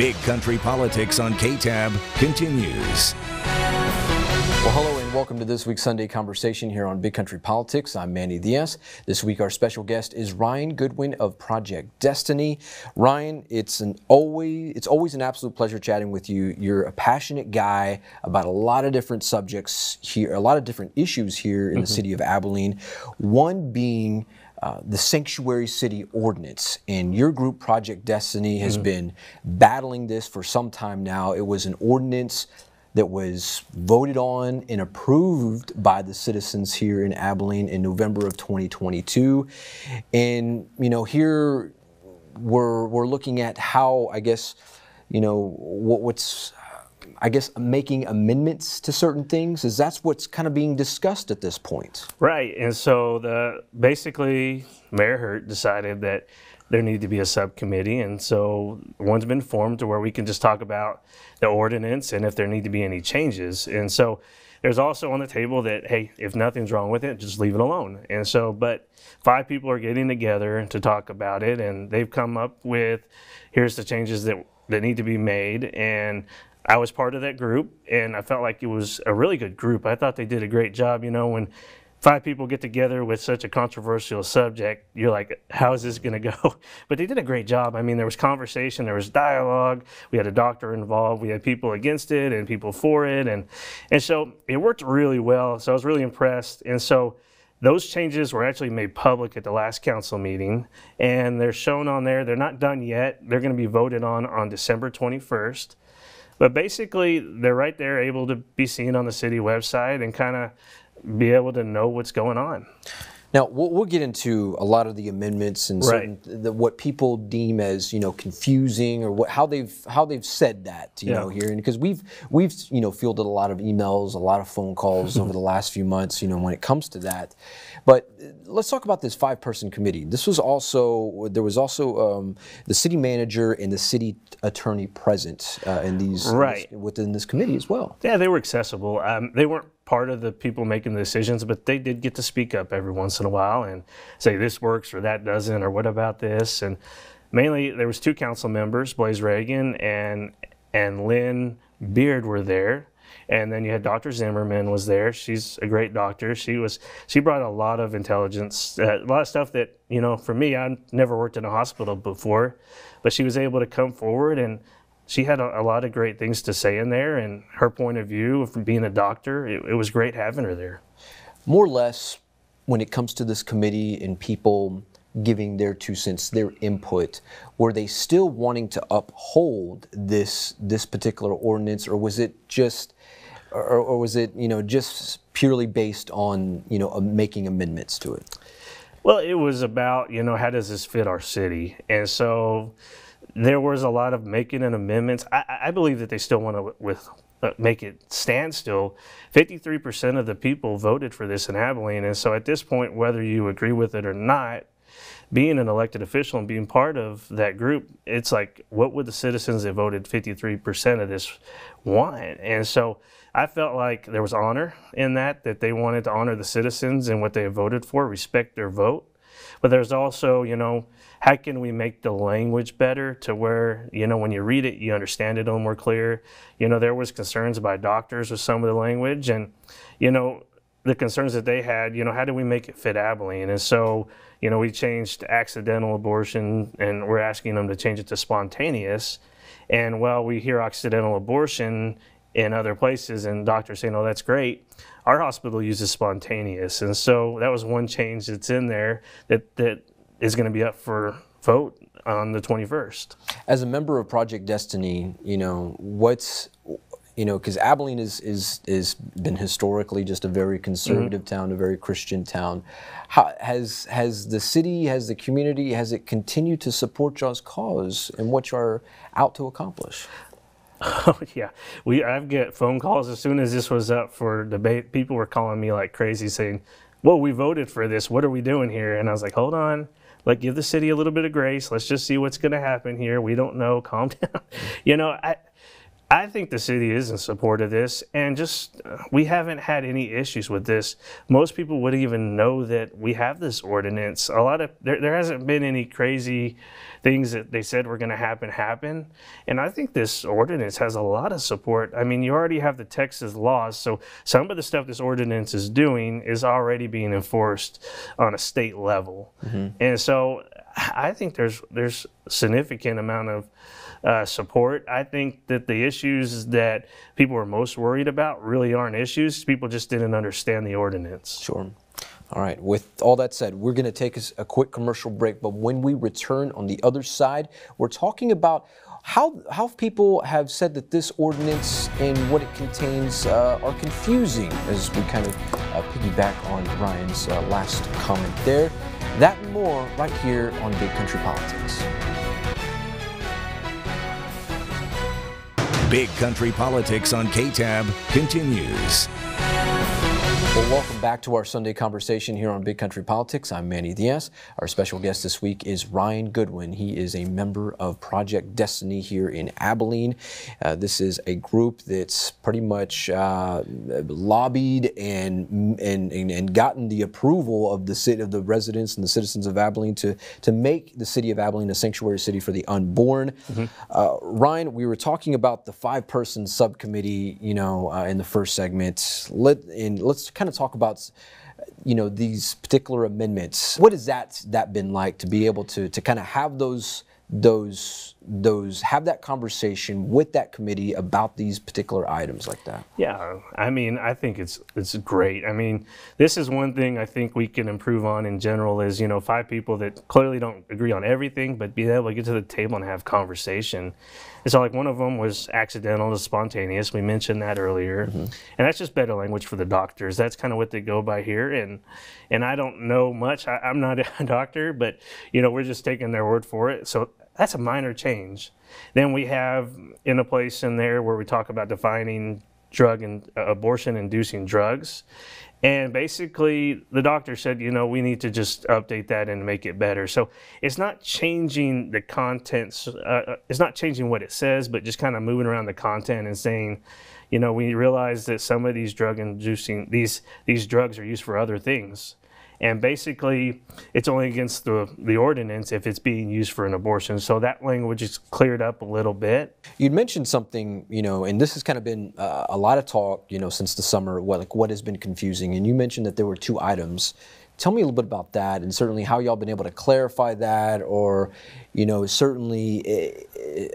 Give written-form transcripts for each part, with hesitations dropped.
Big Country Politics on KTAB continues. Well, hello and welcome to this week's Sunday Conversation here on Big Country Politics. I'm Manny Diaz. This week our special guest is Ryan Goodwin of Project Destiny. Ryan, it's always an absolute pleasure chatting with you. You're a passionate guy about a lot of different subjects here, a lot of different issues here in the city of Abilene. One being the Sanctuary City ordinance, and your group Project Destiny has been battling this for some time now. It was an ordinance that was voted on and approved by the citizens here in Abilene in November of 2022. And, you know, here we're looking at how, I guess, you know, what's making amendments to certain things. That's what's kind of being discussed at this point. Right, and so basically Mayor Hurt decided that there needed to be a subcommittee, and so one's been formed to where we can just talk about the ordinance and if there need to be any changes. And so there's also on the table that, hey, if nothing's wrong with it, just leave it alone. And so, but 5 people are getting together to talk about it, and they've come up with, here's the changes that need to be made. And I was part of that group, and I felt like it was a really good group. I thought they did a great job. You know, when 5 people get together with such a controversial subject, you're like, how is this going to go? But they did a great job. I mean, there was conversation, there was dialogue. We had a doctor involved. We had people against it and people for it. And so it worked really well. So I was really impressed. And so those changes were actually made public at the last council meeting, and they're shown on there. They're not done yet. They're going to be voted on December 21st. But basically, they're right there able to be seen on the city website and kind of be able to know what's going on. Now, we'll get into a lot of the amendments and certain, what people deem as, you know, confusing, or how they've said that, you know, here, and because we've you know, fielded a lot of emails, a lot of phone calls over the last few months, you know, when it comes to that. But let's talk about this 5-person committee. There was also the city manager and the city attorney present within this committee as well. Yeah, they were accessible. They weren't part of the people making the decisions, but they did get to speak up every once in a while and say this works or that doesn't, or what about this. And mainly there was 2 council members, Blaze Reagan and Lynn Beard were there. And then you had Dr. Zimmerman was there. She's a great doctor. She brought a lot of intelligence, a lot of stuff that, you know, for me, I never worked in a hospital before, but she was able to come forward, and she had a lot of great things to say in there, and her point of view from being a doctor, it was great having her there. More or less, when it comes to this committee and people giving their 2 cents, their input, were they still wanting to uphold this particular ordinance, or was it just, or was it, you know, just purely based on, you know, making amendments to it? Well, it was about, you know, how does this fit our city? And so there was a lot of making an amendments. I believe that they still want to make it stand still. 53% of the people voted for this in Abilene, and so at this point, whether you agree with it or not, being an elected official and being part of that group, it's like, what would the citizens that voted 53% of this want? And so I felt like there was honor in that they wanted to honor the citizens and what they voted for, respect their vote. But there's also, you know, how can we make the language better to where, you know, when you read it, you understand it a little more clear. You know, there was concerns by doctors with some of the language, and, you know, the concerns that they had, you know, how do we make it fit Abilene? And so, you know, we changed accidental abortion, and we're asking them to change it to spontaneous. And while we hear accidental abortion in other places and doctors saying, oh, that's great, our hospital uses spontaneous. And so that was one change that's in there that is going to be up for vote on the 21st. As a member of Project Destiny, you know, because Abilene is been historically just a very conservative town, a very Christian town. How, has the city, has the community, has it continued to support y'all's cause and what you're out to accomplish? Oh yeah, I've get phone calls as soon as this was up for debate. People were calling me like crazy, saying, "Well, we voted for this. What are we doing here?" And I was like, "Hold on, like give the city a little bit of grace. Let's just see what's going to happen here. We don't know. Calm down." You know, I think the city is in support of this, and just we haven't had any issues with this. Most people wouldn't even know that we have this ordinance. A lot of there hasn't been any crazy things that they said were going to happen, and I think this ordinance has a lot of support. I mean, you already have the Texas laws, so some of the stuff this ordinance is doing is already being enforced on a state level, and so I think there's significant amount of support. I think that the issues that people are most worried about really aren't issues. People just didn't understand the ordinance. Sure. All right. With all that said, we're going to take a quick commercial break, but when we return on the other side, we're talking about how people have said that this ordinance and what it contains are confusing, as we kind of piggyback on Ryan's last comment there. That and more right here on Big Country Politics. Big Country Politics on KTAB continues. Well, welcome back to our Sunday conversation here on Big Country Politics. I'm Manny Diaz. Our special guest this week is Ryan Goodwin. He is a member of Project Destiny here in Abilene. This is a group that's pretty much lobbied and gotten the approval of the city, of the residents and the citizens of Abilene to make the city of Abilene a sanctuary city for the unborn. Ryan, we were talking about the 5-person subcommittee, in the first segment. Let's kind of talk about, these particular amendments. What has that been like to be able to kind of have have that conversation with that committee about these particular items like that? Yeah, I mean, I think it's great. I mean, this is one thing I think we can improve on in general is, 5 people that clearly don't agree on everything, but be able to get to the table and have conversation. And so like one of them was accidental to spontaneous. We mentioned that earlier. And that's just better language for the doctors. That's kind of what they go by here. And I don't know much. I'm not a doctor, but, we're just taking their word for it. So that's a minor change. Then we have in a place in there where we talk about defining drug and abortion-inducing drugs. And basically, the doctor said, we need to just update that and make it better. So it's not changing the contents. It's not changing what it says, but just kind of moving around the content and saying, we realize that some of these drug-inducing, these drugs are used for other things. And basically, it's only against the ordinance if it's being used for an abortion. So that language is cleared up a little bit. You'd mentioned something, and this has kind of been a lot of talk, since the summer, what has been confusing. And you mentioned that there were 2 items. Tell me a little bit about that, and certainly how y'all been able to clarify that, or, certainly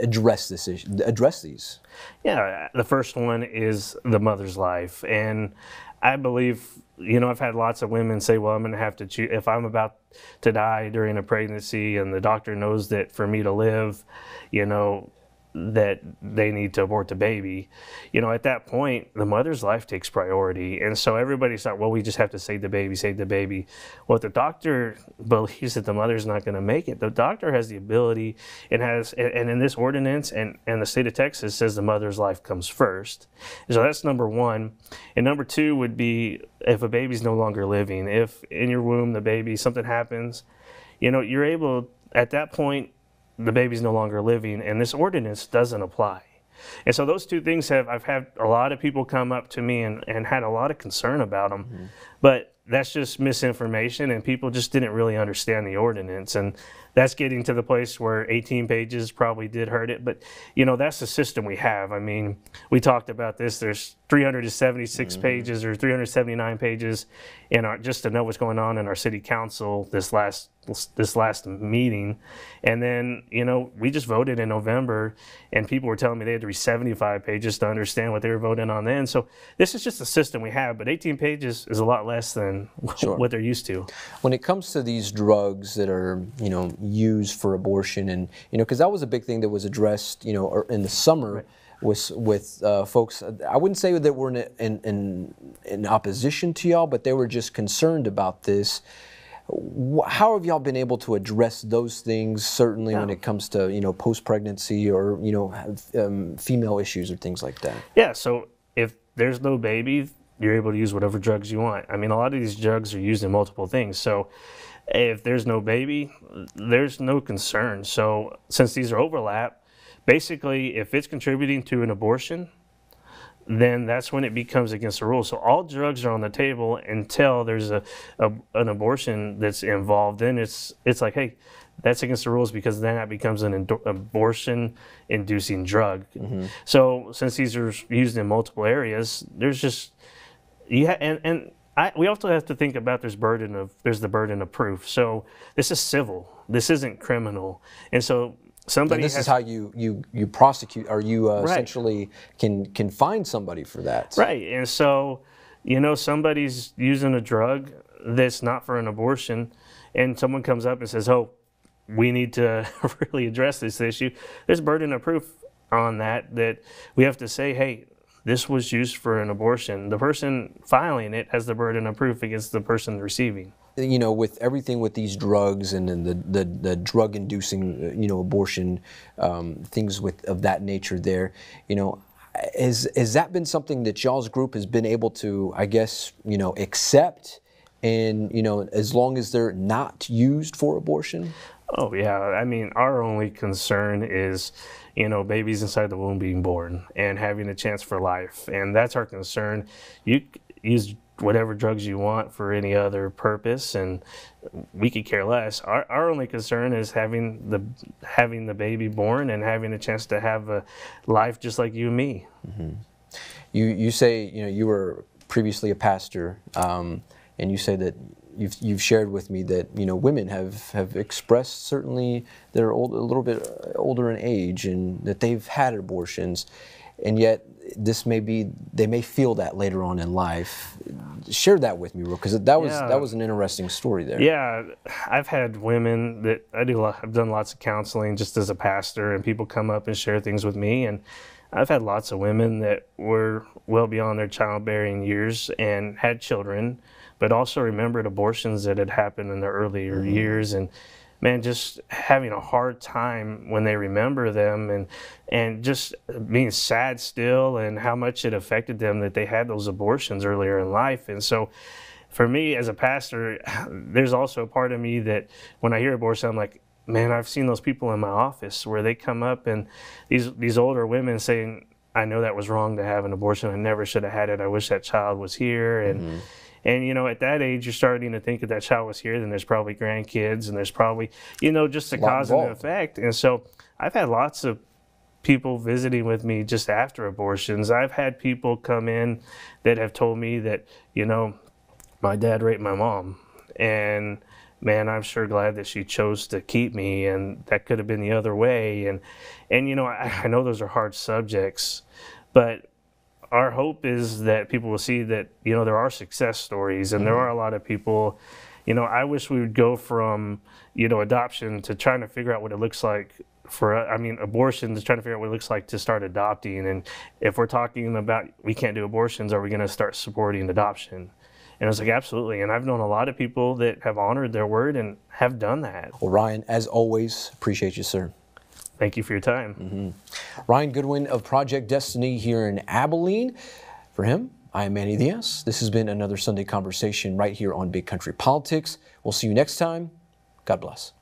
address this issue, address these. Yeah, the first one is the mother's life. And I believe, I've had lots of women say, well, I'm going to have to choose if I'm about to die during a pregnancy and the doctor knows that for me to live, that they need to abort the baby. At that point, the mother's life takes priority. And so everybody's like, well, we just have to save the baby, save the baby. Well, if the doctor believes that the mother's not going to make it, the doctor has the ability and in this ordinance and the state of Texas says the mother's life comes first. And so that's number 1. And number 2 would be if a baby's no longer living, if in your womb, the baby, something happens, you're able at that point, the baby's no longer living, and this ordinance doesn't apply. And so those 2 things I've had a lot of people come up to me and had a lot of concern about them, but that's just misinformation, and people just didn't really understand the ordinance. And that's getting to the place where 18 pages probably did hurt it, but that's the system we have. I mean, we talked about this. There's 376 pages or 379 pages just to know what's going on in our city council this last meeting. And then, we just voted in November, and people were telling me they had to read 75 pages to understand what they were voting on then. So this is just the system we have, but 18 pages is a lot less than what they're used to. When it comes to these drugs that are, used for abortion, and, because that was a big thing that was addressed, in the summer, with folks. I wouldn't say that we're in opposition to y'all, but they were just concerned about this. How have y'all been able to address those things, certainly when it comes to, post-pregnancy or, female issues or things like that? Yeah, so if there's no baby, you're able to use whatever drugs you want. I mean, a lot of these drugs are used in multiple things. So if there's no baby, there's no concern. So since these are overlap, basically, if it's contributing to an abortion, then that's when it becomes against the rules. So all drugs are on the table until there's an abortion that's involved. Then it's like, hey, that's against the rules, because then that becomes an abortion-inducing drug. So since these are used in multiple areas, there's just we also have to think about there's the burden of proof. So this is civil. This isn't criminal, and so. Somebody and this is how you prosecute, or you essentially can find somebody for that. Right, and so, somebody's using a drug that's not for an abortion, and someone comes up and says, oh, we need to really address this issue. There's burden of proof on that we have to say, hey, this was used for an abortion. The person filing it has the burden of proof against the person receiving. With everything with these drugs and then the drug-inducing, abortion, things of that nature there, has that been something that y'all's group has been able to, I guess, accept, and, as long as they're not used for abortion? Oh, yeah. I mean, our only concern is, babies inside the womb being born and having a chance for life. And that's our concern. You use whatever drugs you want for any other purpose, and we could care less. Our only concern is having the baby born and having a chance to have a life just like you and me. You say you were previously a pastor, and you say that you've shared with me that women have expressed, certainly they're a little bit older in age, and that they've had abortions, and yet they may feel that later on in life. Share that with me, because that was an interesting story there. Yeah, I've had women that I've done lots of counseling just as a pastor, and people come up and share things with me, and I've had lots of women that were well beyond their childbearing years and had children, but also remembered abortions that had happened in their earlier years, and man, just having a hard time when they remember them, and just being sad still, and how much it affected them that they had those abortions earlier in life. And so for me as a pastor, there's also a part of me that when I hear abortion, I'm like, man, I've seen those people in my office where they come up, and these older women saying, I know that was wrong to have an abortion. I never should have had it. I wish that child was here. And at that age, you're starting to think if that child was here, then there's probably grandkids, and there's probably, just a cause and effect. And so I've had lots of people visiting with me just after abortions. I've had people come in that have told me that, my dad raped my mom, and man, I'm sure glad that she chose to keep me, and that could have been the other way. And I know those are hard subjects, but our hope is that people will see that, there are success stories, and there are a lot of people, I wish we would go from, adoption to trying to figure out what it looks like abortion, to trying to figure out what it looks like to start adopting. And if we're talking about we can't do abortions, are we going to start supporting adoption? And I was like, absolutely. And I've known a lot of people that have honored their word and have done that. Well, Ryan, as always, appreciate you, sir. Thank you for your time. Ryan Goodwin of Project Destiny here in Abilene. For him, I am Manny Diaz. This has been another Sunday Conversation right here on Big Country Politics. We'll see you next time. God bless.